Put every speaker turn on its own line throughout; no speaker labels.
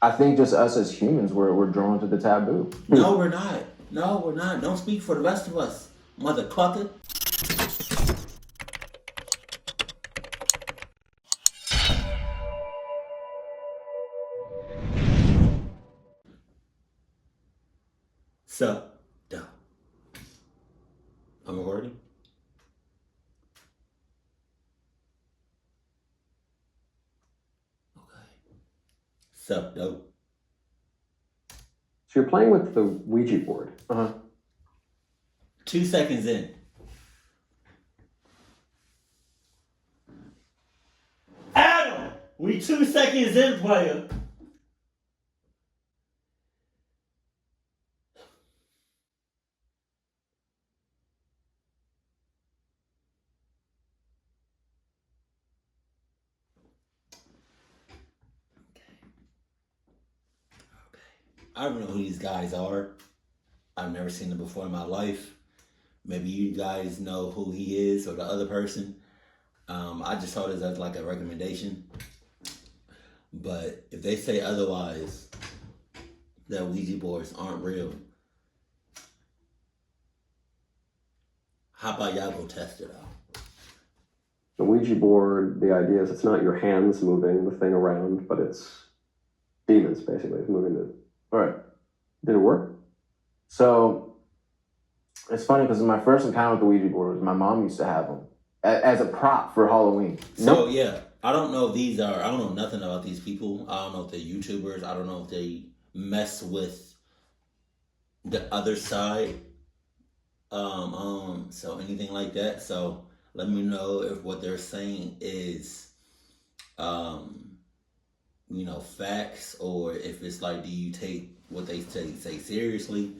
I think just us as humans, we're drawn to the taboo.
No, we're not. No, we're not. Don't speak for the rest of us, mother clucker. Sup, duh. I'm recording. Okay. Sup, dope.
So you're playing with the Ouija board.
2 seconds in. Adam! We 2 seconds in, player. I don't know who these guys are. I've never seen them before in my life. Maybe you guys know who he is or the other person. I just saw this as like a recommendation. But if they say otherwise, that Ouija boards aren't real, how about y'all go test it out?
The Ouija board, the idea is it's not your hands moving the thing around, but it's demons, basically. It's moving the... All right. Did it work? So, it's funny because my first encounter with the Ouija board was my mom used to have them as a prop for Halloween.
So, yeah, I don't know if these are... I don't know nothing about these people. I don't know if they're YouTubers. I don't know if they mess with the other side. So anything like that. So, let me know if what they're saying is... facts, or if it's like, do you take what they say seriously,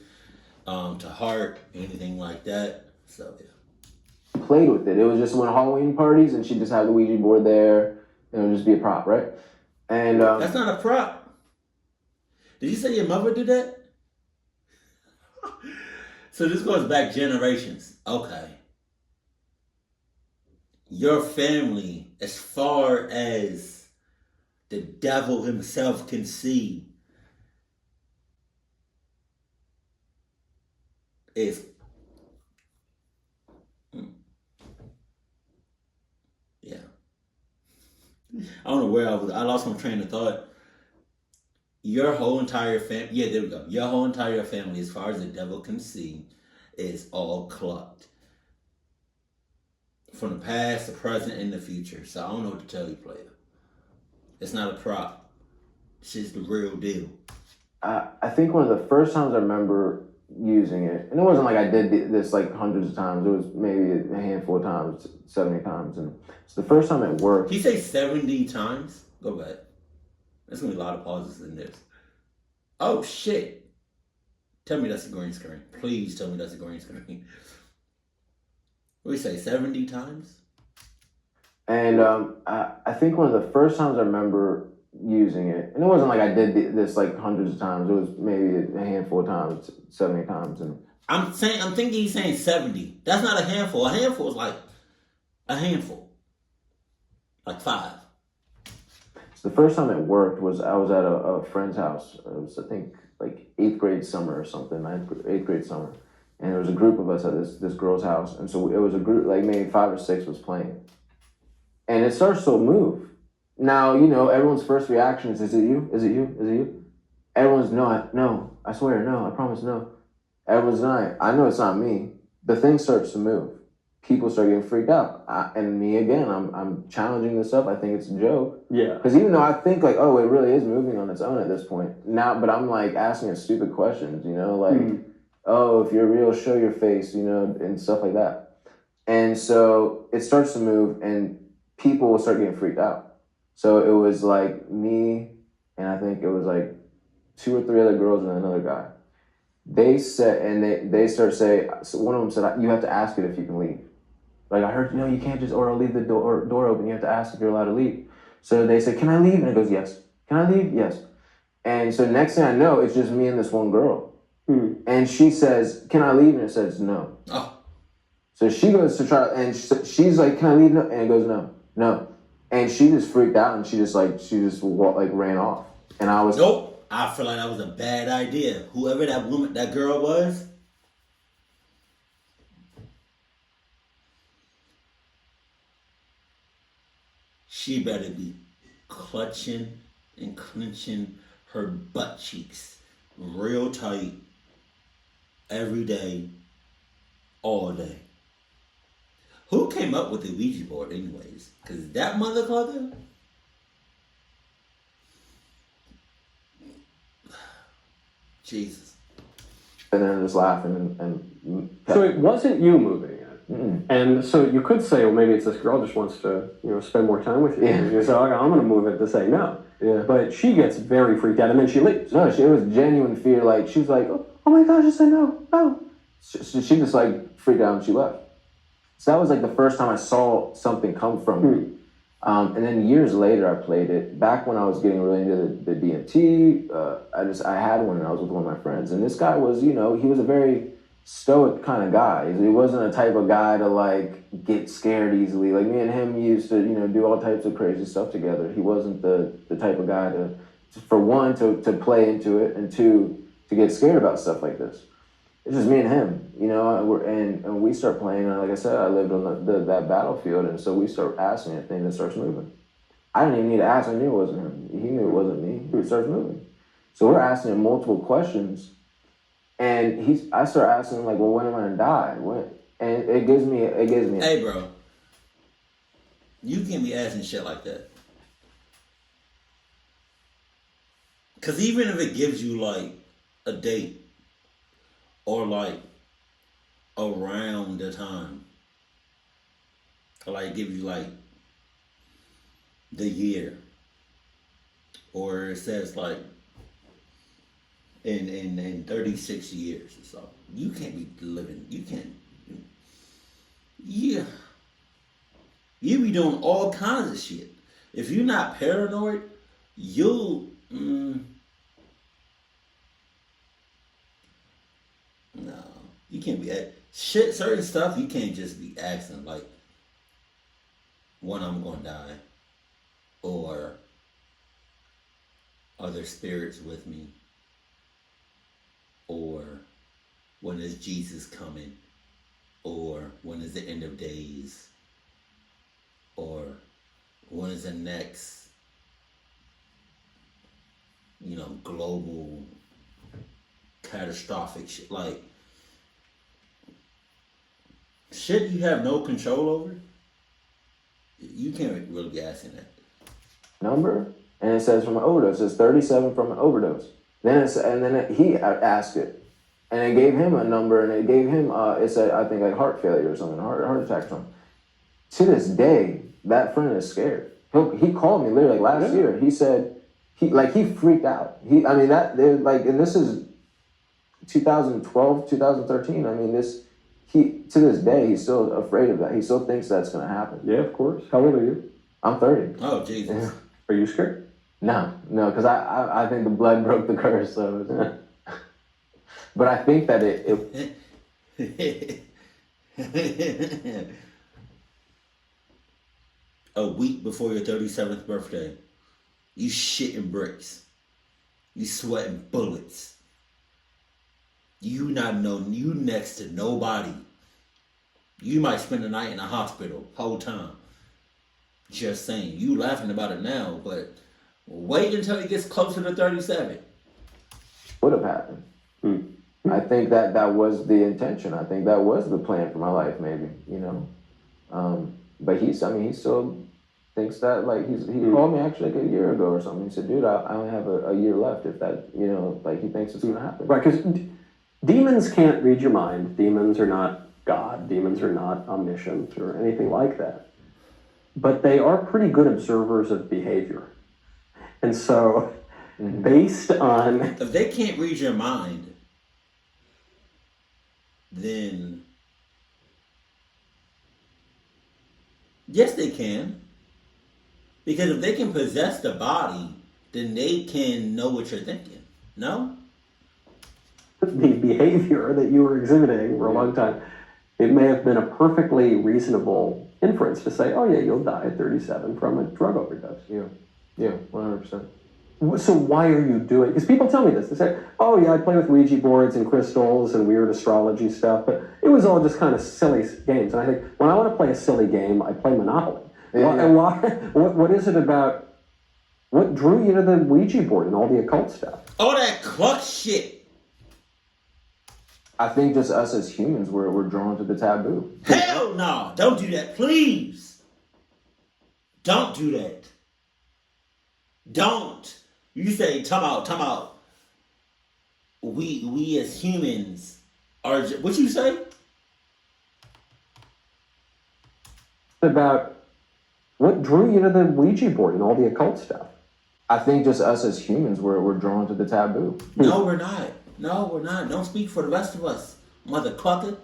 to heart, anything like that. So yeah.
Played with it. It was just when Halloween parties, and she'd just have the Ouija board there, and it would just be a prop, right? And
that's not a prop. Did you say your mother did that? So this goes back generations. Okay. Your family, as far as the devil himself can see, is yeah. I don't know where I was. I lost my train of thought. Your whole entire family, yeah, there we go. Your whole entire family, as far as the devil can see, is all clucked. From the past, the present, and the future. So I don't know what to tell you, player. It's not a prop. It's just the real deal.
I think one of the first times I remember using it, and it wasn't like I did this like hundreds of times. It was maybe a handful of times, 70 times. And it's the first time it worked.
Did you say 70 times? Go back. There's going to be a lot of pauses in this. Oh, shit. Tell me that's a green screen. Please tell me that's a green screen. What do you say, 70 times?
And I think one of the first times I remember using it, and it wasn't like I did this like hundreds of times. It was maybe a handful of times, 70 times. And
I'm thinking he's saying 70. That's not a handful. A handful is like a handful. Like 5.
So the first time it worked was I was at a friend's house. It was, I think, like 8th grade summer or something, 8th grade summer. And there was a group of us at this girl's house. And so it was a group, like maybe 5 or 6 was playing. And it starts to move. Now, everyone's first reaction is it you? Is it you? Is it you? Everyone's, no, I swear, no, I promise, no. Everyone's not. I know it's not me. The thing starts to move. People start getting freaked out. And me again, I'm challenging this up. I think it's a joke.
Yeah.
Because even though I think like, oh, it really is moving on its own at this point. Now, but I'm like asking it stupid questions, oh, if you're real, show your face, and stuff like that. And so it starts to move and people will start getting freaked out. So it was like me, and I think it was like 2 or 3 other girls and another guy. They said, and they start saying, so one of them said, you have to ask it if you can leave. Like, I heard, you can't just leave the door open. You have to ask if you're allowed to leave. So they said, can I leave? And it goes, yes. Can I leave? Yes. And so next thing I know, it's just me and this one girl. And she says, can I leave? And it says, no.
Oh.
So she goes to try, and she's like, can I leave? No. And it goes, no. And she just freaked out, and she just ran off. And I was,
nope. I feel like that was a bad idea. Whoever that girl was, she better be clutching and clenching her butt cheeks real tight every day, all day. Who came up with the Ouija board anyways? Because that motherfucker... Jesus.
And then just laughing and
So it wasn't you moving it.
Mm-mm.
And so you could say, well, maybe it's this girl just wants to, spend more time with you.
Yeah.
And you say, okay, I'm going to move it to say no.
Yeah.
But she gets very freaked out and then she leaves.
No, it was genuine fear. Like, she was like, oh my gosh, just say no, no. She just like freaked out and she left. So that was like the first time I saw something come from her. And then years later, I played it. Back when I was getting really into the DMT, I had one and I was with one of my friends. And this guy was, he was a very stoic kind of guy. He wasn't a type of guy to like get scared easily. Like me and him used to, do all types of crazy stuff together. He wasn't the type of guy for one, to play into it, and two, to get scared about stuff like this. It's just me and him, and we start playing. And like I said, I lived on that battlefield, and so we start asking a thing that starts moving. I didn't even need to ask. I knew it wasn't him. He knew it wasn't me. It starts moving. So we're asking him multiple questions, and I start asking him like, "Well, when am I gonna die?" And it gives me.
Hey, bro, you can't be asking shit like that. Because even if it gives you like a date, or like around the time, or like give you like the year, or it says like in 36 years or so, you can't be living. You can't. Yeah, you be doing all kinds of shit. If you're not paranoid, you'll. No, you can't be shit. Certain stuff you can't just be asking like, when I'm gonna die, or are there spirits with me, or when is Jesus coming, or when is the end of days, or when is the next, global catastrophic shit, like shit you have no control over. You can't really be asking that
Number, and it says from an overdose. It says 37 from an overdose. Then he asked it, and it gave him a number, and it gave him it said, I think, like heart failure or something, heart attack or something. To this day, that friend is scared. He called me literally like last year. He said he freaked out. And this is 2012, 2013. To this day, he's still afraid of that. He still thinks that's going to happen.
Yeah, of course. How old are you?
I'm 30.
Oh, Jesus.
Are you scared?
No, because I think the blood broke the curse. So, but I think that
a week before your 37th birthday, you shitting bricks, you sweating bullets. You next to nobody. You might spend the night in the hospital whole time. Just saying. You laughing about it now, but wait until it gets closer to 37.
would have happened. I think that was the intention. I think that was the plan for my life, maybe, But he still thinks that, like, he called me actually like a year ago or something. He said, dude, I only have a year left, if that, he thinks it's going to happen.
Right, because demons can't read your mind. Demons are not God. Demons are not omniscient or anything like that. But they are pretty good observers of behavior. And so, based on...
If they can't read your mind, then... Yes, they can. Because if they can possess the body, then they can know what you're thinking. No?
The behavior that you were exhibiting for a long time, it may have been a perfectly reasonable inference to say, oh yeah, you'll die at 37 from a drug overdose.
Yeah, 100%.
So why are you doing? Because people tell me this. They say, "Oh yeah, I play with Ouija boards and crystals and weird astrology stuff," but it was all just kind of silly games. And I think when I want to play a silly game, I play Monopoly. And why? What is it about? What drew you to the Ouija board and all the occult stuff?
All that cluck shit.
I think just us as humans, we're drawn to the taboo.
Hell no! Don't do that, please. Don't do that. Don't. You say, time out. We as humans are. What you say?
About what drew you to the Ouija board and all the occult stuff?
I think just us as humans, we're drawn to the taboo.
No, we're not. No, we're not. Don't speak for the rest of us, mother clucker.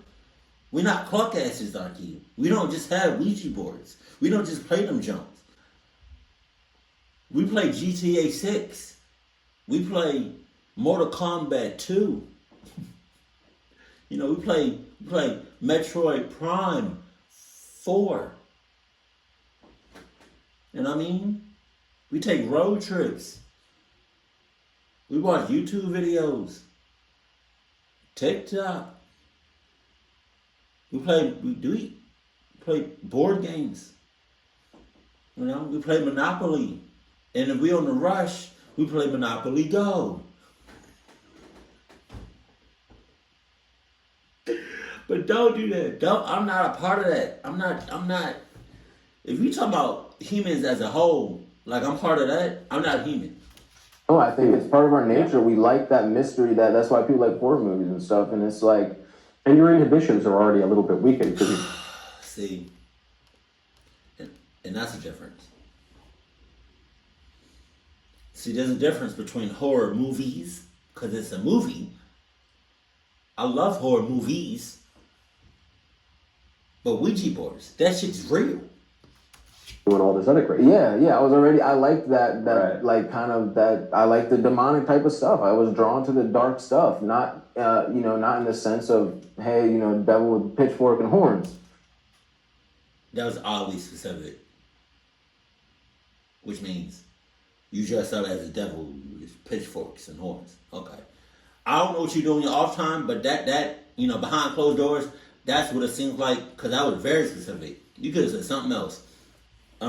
We're not cluck asses like you. We don't just have Ouija boards. We don't just play them jumps. We play GTA 6. We play Mortal Kombat 2. We play Metroid Prime 4. You know what I mean? We take road trips. We watch YouTube videos. TikTok. We play board games. We play Monopoly. And if we're on the rush, we play Monopoly Go. But don't do that. I'm not a part of that. I'm not. If you talk about humans as a whole, like I'm part of that, I'm not human.
Oh, I think it's part of our nature. We like that mystery. That's why people like horror movies and stuff. And it's like,
and your inhibitions are already a little bit weakened.
See, and that's the difference. See, there's a difference between horror movies, because it's a movie. I love horror movies. But Ouija boards, that shit's real.
Doing all this other crazy.
Yeah. I liked that
right.
like kind of that. I like the demonic type of stuff. I was drawn to the dark stuff, not not in the sense of, hey, devil with pitchfork and horns.
That was oddly specific. Which means you dress up as a devil with pitchforks and horns. Okay. I don't know what you do in your off time, but that behind closed doors, that's what it seems like, because that was very specific. You could have said something else. I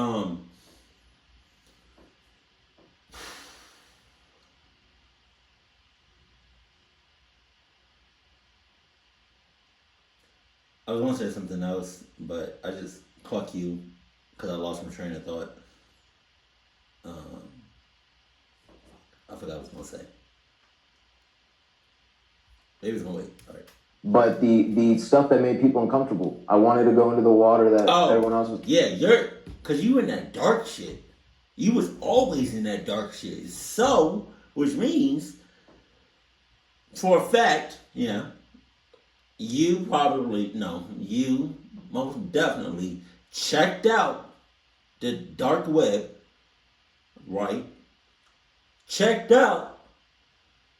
was going to say something else, but I just clock you because I lost my train of thought. I forgot what I was going to say. Maybe it's going to wait. All right.
But the stuff that made people uncomfortable. I wanted to go into the water that everyone else was.
Yeah, because you in that dark shit. You was always in that dark shit. So, which means, for a fact, you most definitely checked out the dark web, right? Checked out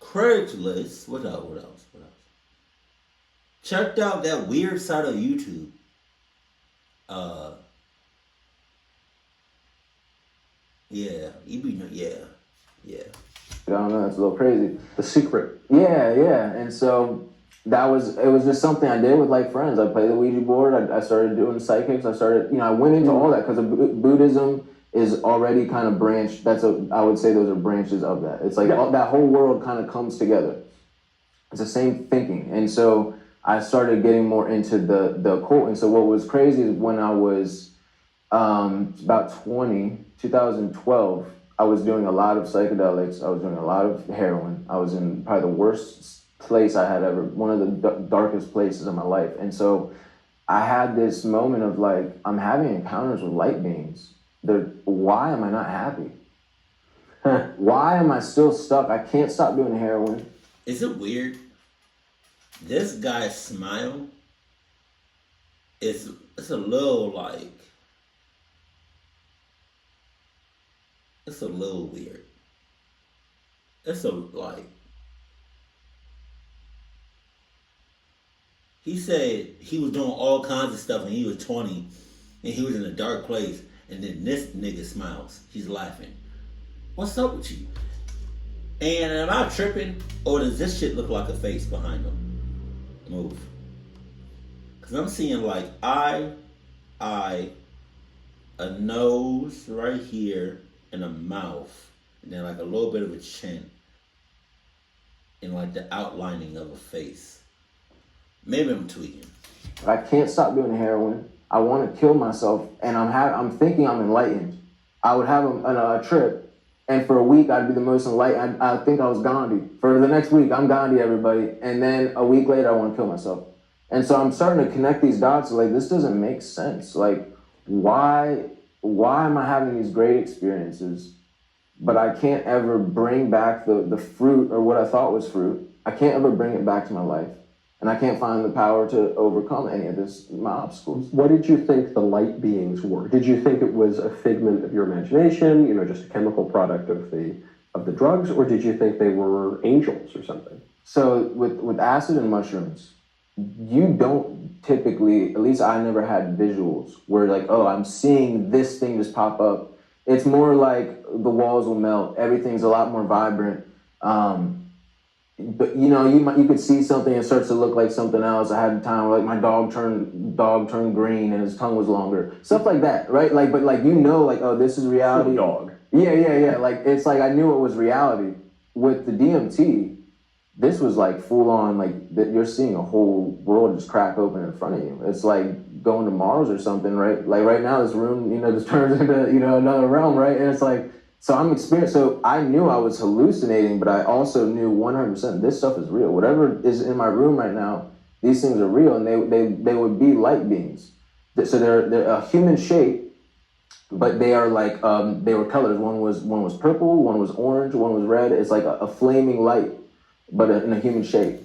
Craigslist. What else? Checked out that weird side of YouTube. Yeah.
I don't know, it's a little crazy.
The Secret.
Yeah. And so it was just something I did with like friends. I played the Ouija board. I started doing psychics. I went into all that because Buddhism is already kind of branched. I would say those are branches of that. It's like that whole world kind of comes together. It's the same thinking. And so I started getting more into the occult. And so what was crazy is when I was about 2012, I was doing a lot of psychedelics. I was doing a lot of heroin. I was in probably the worst place I had ever, one of the darkest places in my life. And so I had this moment of like, I'm having encounters with light beings. Why am I not happy? Why am I still stuck? I can't stop doing heroin.
Is it weird? This guy's smile it's a little like, it's a little weird. He said he was doing all kinds of stuff when he was 20 and he was in a dark place, and then this nigga smiles. He's laughing. What's up with you? And am I tripping, or does this shit look like a face behind them? Move. Because I'm seeing like eye, a nose right here, and a mouth, and then like a little bit of a chin, and like the outlining of a face. Maybe I'm tweaking.
I can't stop doing heroin. I want to kill myself, and I'm thinking I'm enlightened. I would have a trip, and for a week I'd be the most enlightened. I think I was Gandhi. For the next week, I'm Gandhi, everybody. And then a week later, I want to kill myself. And so I'm starting to connect these dots. Like, this doesn't make sense. Like, why am I having these great experiences, but I can't ever bring back the fruit or what I thought was fruit? I can't ever bring it back to my life. And I can't find the power to overcome any of my obstacles.
What did you think the light beings were? Did you think it was a figment of your imagination, just a chemical product of the drugs, or did you think they were angels or something?
So with acid and mushrooms, you don't typically, at least I never had visuals where like, oh, I'm seeing this thing just pop up. It's more like the walls will melt. Everything's a lot more vibrant. But you could see something and it starts to look like something else. I had a time where like my dog turned green and his tongue was longer. Stuff like that, right? Like, but like like, oh, this is reality.
Dog.
Yeah. Like it's like I knew it was reality. With the DMT, this was like full on, like that you're seeing a whole world just crack open in front of you. It's like going to Mars or something, right? Like right now, this room, just turns into another realm, right? And it's like. So I'm experienced. So I knew I was hallucinating, but I also knew 100% this stuff is real. Whatever is in my room right now, these things are real, and they would be light beings. So they're a human shape, but they are like they were colors. One was purple, one was orange, one was red. It's like a flaming light, but in a human shape.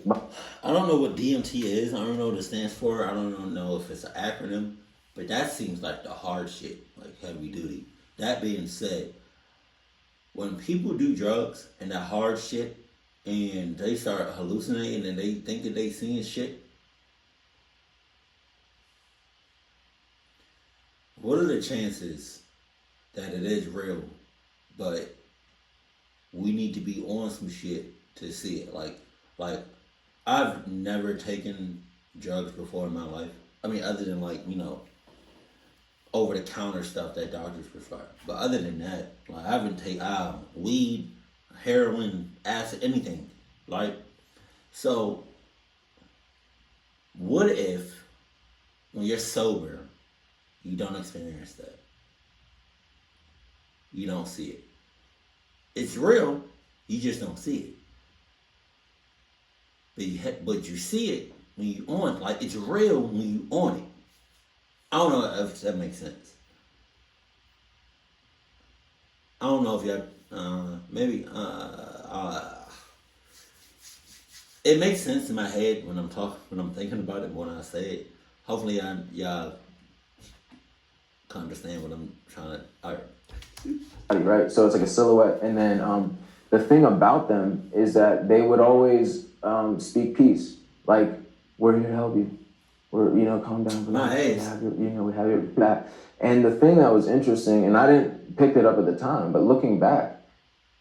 I don't know what DMT is. I don't know what it stands for. I don't know if it's an acronym, but that seems like the hard shit, like heavy duty. That being said, when people do drugs and that hard shit and they start hallucinating and they think that they seeing shit, what are the chances that it is real, but we need to be on some shit to see it? Like I've never taken drugs before in my life. I mean, other than over-the-counter stuff that doctors prescribe. But other than that, like I haven't taken weed, heroin, acid, anything. Like, so what if when you're sober, you don't experience that? You don't see it. It's real, you just don't see it. But you see it when you on it. Like, it's real when you on it. I don't know if that makes sense. I don't know if y'all, maybe, it makes sense in my head when I'm thinking about it, when I say it. Hopefully y'all can understand what I'm trying to,
Right, so it's like a silhouette, and then the thing about them is that they would always speak peace, like, we're here to help you. Or, calm down.
My ass.
We have your back. And the thing that was interesting, and I didn't pick it up at the time, but looking back,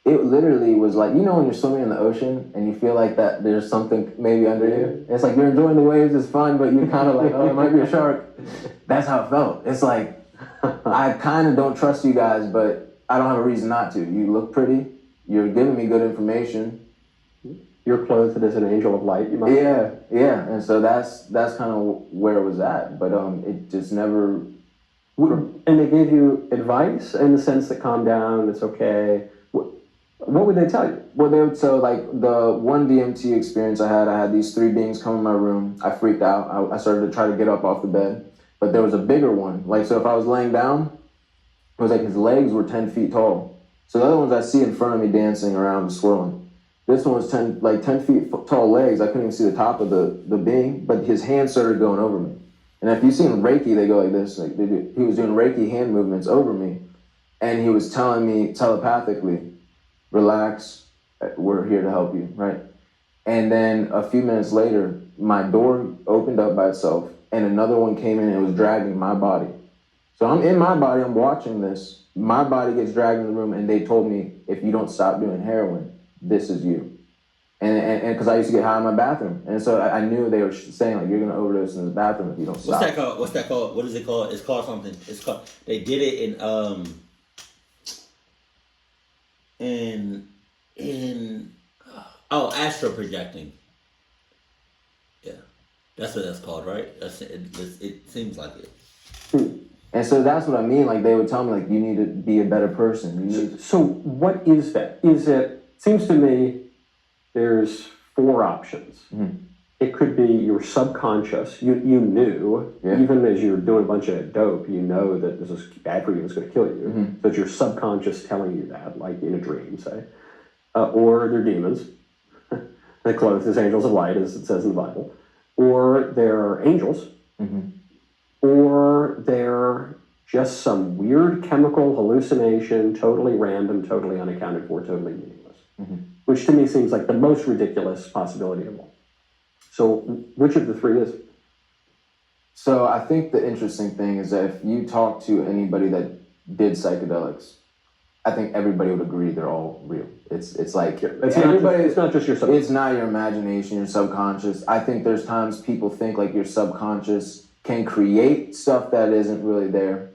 it literally was like, when you're swimming in the ocean and you feel like that there's something maybe under you. It's like you're enjoying the waves, it's fun, but you're kind of like, oh, it might be a shark. That's how it felt. It's like, I kind of don't trust you guys, but I don't have a reason not to. You look pretty. You're giving me good information.
You're clothed as an angel of light, you might say.
Yeah, and so that's kind of where it was at, but it just never.
And they gave you advice in the sense that calm down, it's okay. What would they tell you?
Well, like the one DMT experience I had these three beings come in my room. I freaked out. I started to try to get up off the bed, but there was a bigger one. Like, so if I was laying down, it was like his legs were 10 feet tall. So the other ones I see in front of me dancing around, swirling. This one was 10 feet tall legs. I couldn't even see the top of the being, but his hands started going over me. And if you've seen Reiki, they go like this. Like he was doing Reiki hand movements over me, and he was telling me telepathically, "Relax, we're here to help you," right? And then a few minutes later, my door opened up by itself, and another one came in and it was dragging my body. So I'm in my body. I'm watching this. My body gets dragged in the room, and they told me, if you don't stop doing heroin, this is you. And because I used to get high in my bathroom, and so I knew they were saying like, you're gonna overdose in the bathroom if you don't stop.
What's that called? What is it called? It's called something. It's called. They did it in astral projecting. Yeah, that's what that's called, right? It seems like it.
And so that's what I mean. Like they would tell me like, you need to be a better person. You need
So what is that? Seems to me there's 4 options.
Mm-hmm.
It could be your subconscious. You knew, even as you're doing a bunch of dope, you know that this is bad for you, it's going to kill you.
Mm-hmm.
So it's your subconscious telling you that, like in a dream, say. Or they're demons. They clothed as angels of light, as it says in the Bible. Or they're angels.
Mm-hmm.
Or they're just some weird chemical hallucination, totally random, totally unaccounted for, totally meaningless.
Mm-hmm.
Which to me seems like the most ridiculous possibility of all. So which of the 3 is it?
So I think the interesting thing is that if you talk to anybody that did psychedelics, I think everybody would agree they're all real. It's like
it's not just your subconscious.
It's not your imagination, your subconscious. I think there's times people think like your subconscious can create stuff that isn't really there.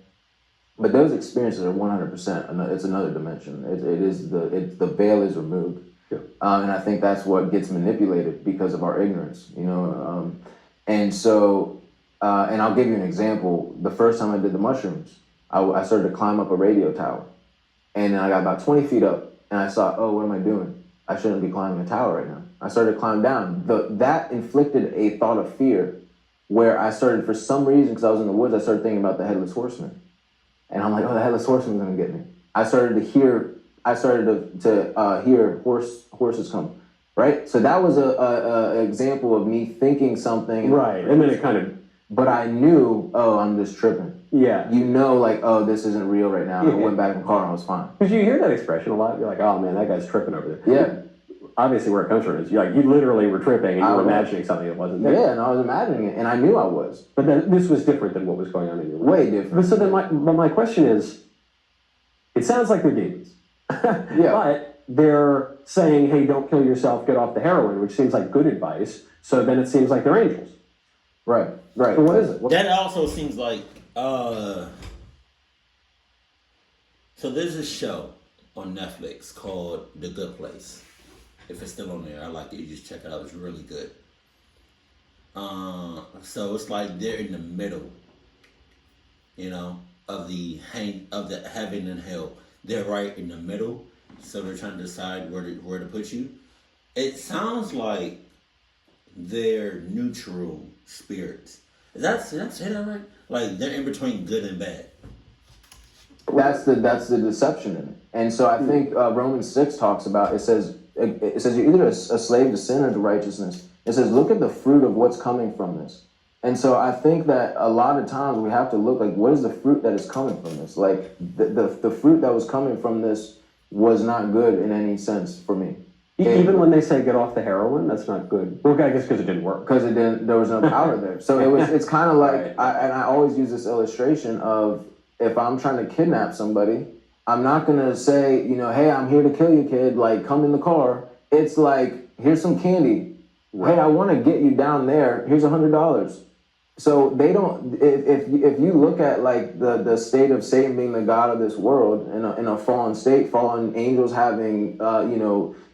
But those experiences are 100%. It's another dimension. The veil is removed.
Yeah.
And I think that's what gets manipulated because of our ignorance, you know. And so, and I'll give you an example. The first time I did the mushrooms, I started to climb up a radio tower. And then I got about 20 feet up, and I saw, oh, what am I doing? I shouldn't be climbing a tower right now. I started to climb down. That inflicted a thought of fear where I started, for some reason, because I was in the woods, I started thinking about the Headless Horseman. And I'm like, oh, the Headless Horseman's going to get me. I started to hear horses come, right? So that was a example of me thinking something.
Right, and then it kind of...
But I knew, oh, I'm just tripping.
Yeah.
You know, like, oh, this isn't real right now. I went back in the car and I was fine.
Because you hear that expression a lot. You're like, oh, man, that guy's tripping over there.
Yeah.
Obviously, where it comes from is you literally were tripping and you were imagining something that wasn't there.
Yeah, and I was imagining it, and I knew I was.
But then this was different than what was going on in your life.
Way different.
But so then my question is, it sounds like they're demons.
Yeah.
But they're saying, hey, don't kill yourself, get off the heroin, which seems like good advice. So then it seems like they're angels.
Right.
So what is it?
That also seems like, so there's a show on Netflix called The Good Place. If it's still on there, I like it. You just check it out. It's really good. So it's like they're in the middle, you know, of the heaven and hell. They're right in the middle, so they're trying to decide where to put you. It sounds like they're neutral spirits. Did I say that right? Like they're in between good and bad.
That's the deception in it. And so I think Romans 6 talks about, it says you're either a slave to sin or to righteousness. It says, look at the fruit of what's coming from this. And so I think that a lot of times we have to look like, what is the fruit that is coming from this? Like the fruit that was coming from this was not good in any sense for me.
Even when they say get off the heroin, that's not good. Well, I guess because it didn't work.
Because there was no power there. So it's kind of like, right. I always use this illustration of, if I'm trying to kidnap somebody, I'm not going to say, you know, hey, I'm here to kill you, kid. Like, come in the car. It's like, here's some candy. Right. Hey, I want to get you down there. Here's $100. So they don't, if you look at like the state of Satan being the God of this world in a fallen state, fallen angels having,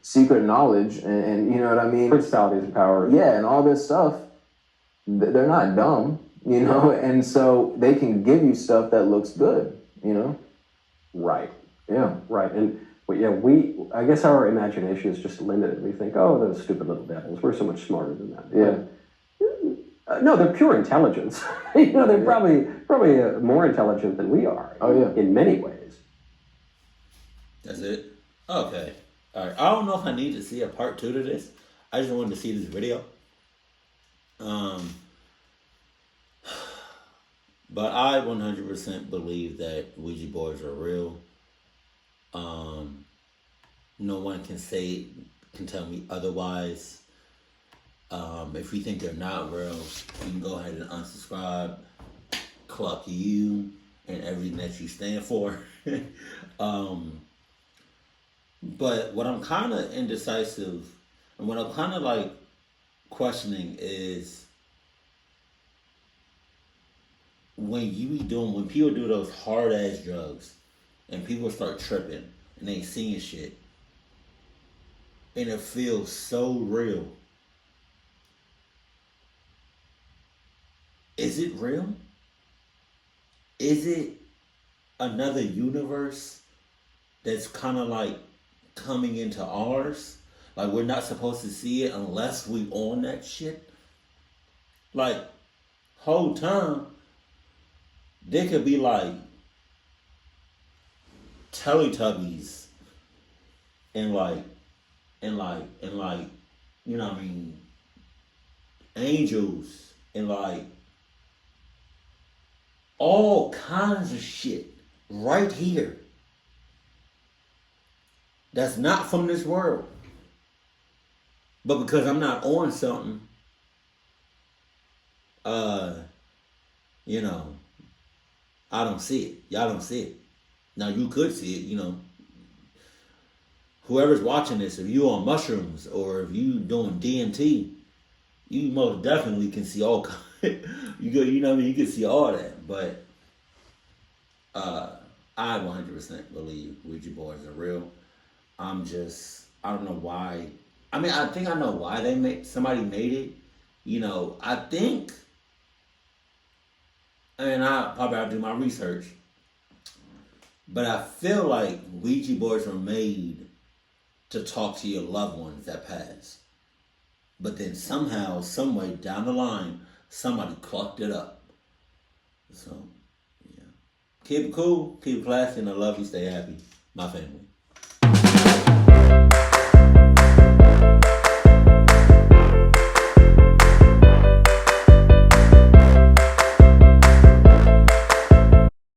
secret knowledge and you know what I mean?
Principalities and powers.
Yeah, and all this stuff, they're not dumb, you know? And so they can give you stuff that looks good, you know?
Right.
Yeah.
Right. And I guess our imagination is just limited. We think, oh, those stupid little devils. We're so much smarter than that.
Yeah.
No, they're pure intelligence. They're probably more intelligent than we are.
Oh, yeah.
In many ways.
That's it? Okay. All right. I don't know if I need to see a part 2 to this. I just wanted to see this video. But I 100% believe that Ouija boards are real. No one can tell me otherwise. If you think they're not real, you can go ahead and unsubscribe. Cluck you and everything that you stand for. But what I'm kind of indecisive, and what I'm kind of like questioning is when people do those hard ass drugs, and people start tripping and they seeing shit, and it feels so real. Is it real? Is it another universe that's kind of like coming into ours? Like we're not supposed to see it unless we own that shit? Like, whole time, there could be like Teletubbies and you know what I mean, angels and like all kinds of shit right here that's not from this world. But because I'm not on something, you know, I don't see it. Y'all don't see it. Now you could see it, you know. Whoever's watching this, if you on mushrooms or if you doing DMT, you most definitely can see all you know what I mean, you can see all that. But I 100% believe Ouija boards are real. I don't know why. I mean, I think I know why somebody made it. You know, I think, and I'll do my research, but I feel like Ouija boards were made to talk to your loved ones that passed. But then somehow, some way down the line, somebody clucked it up. So, yeah. Keep it cool, keep it classy, and I love you, stay happy. My family.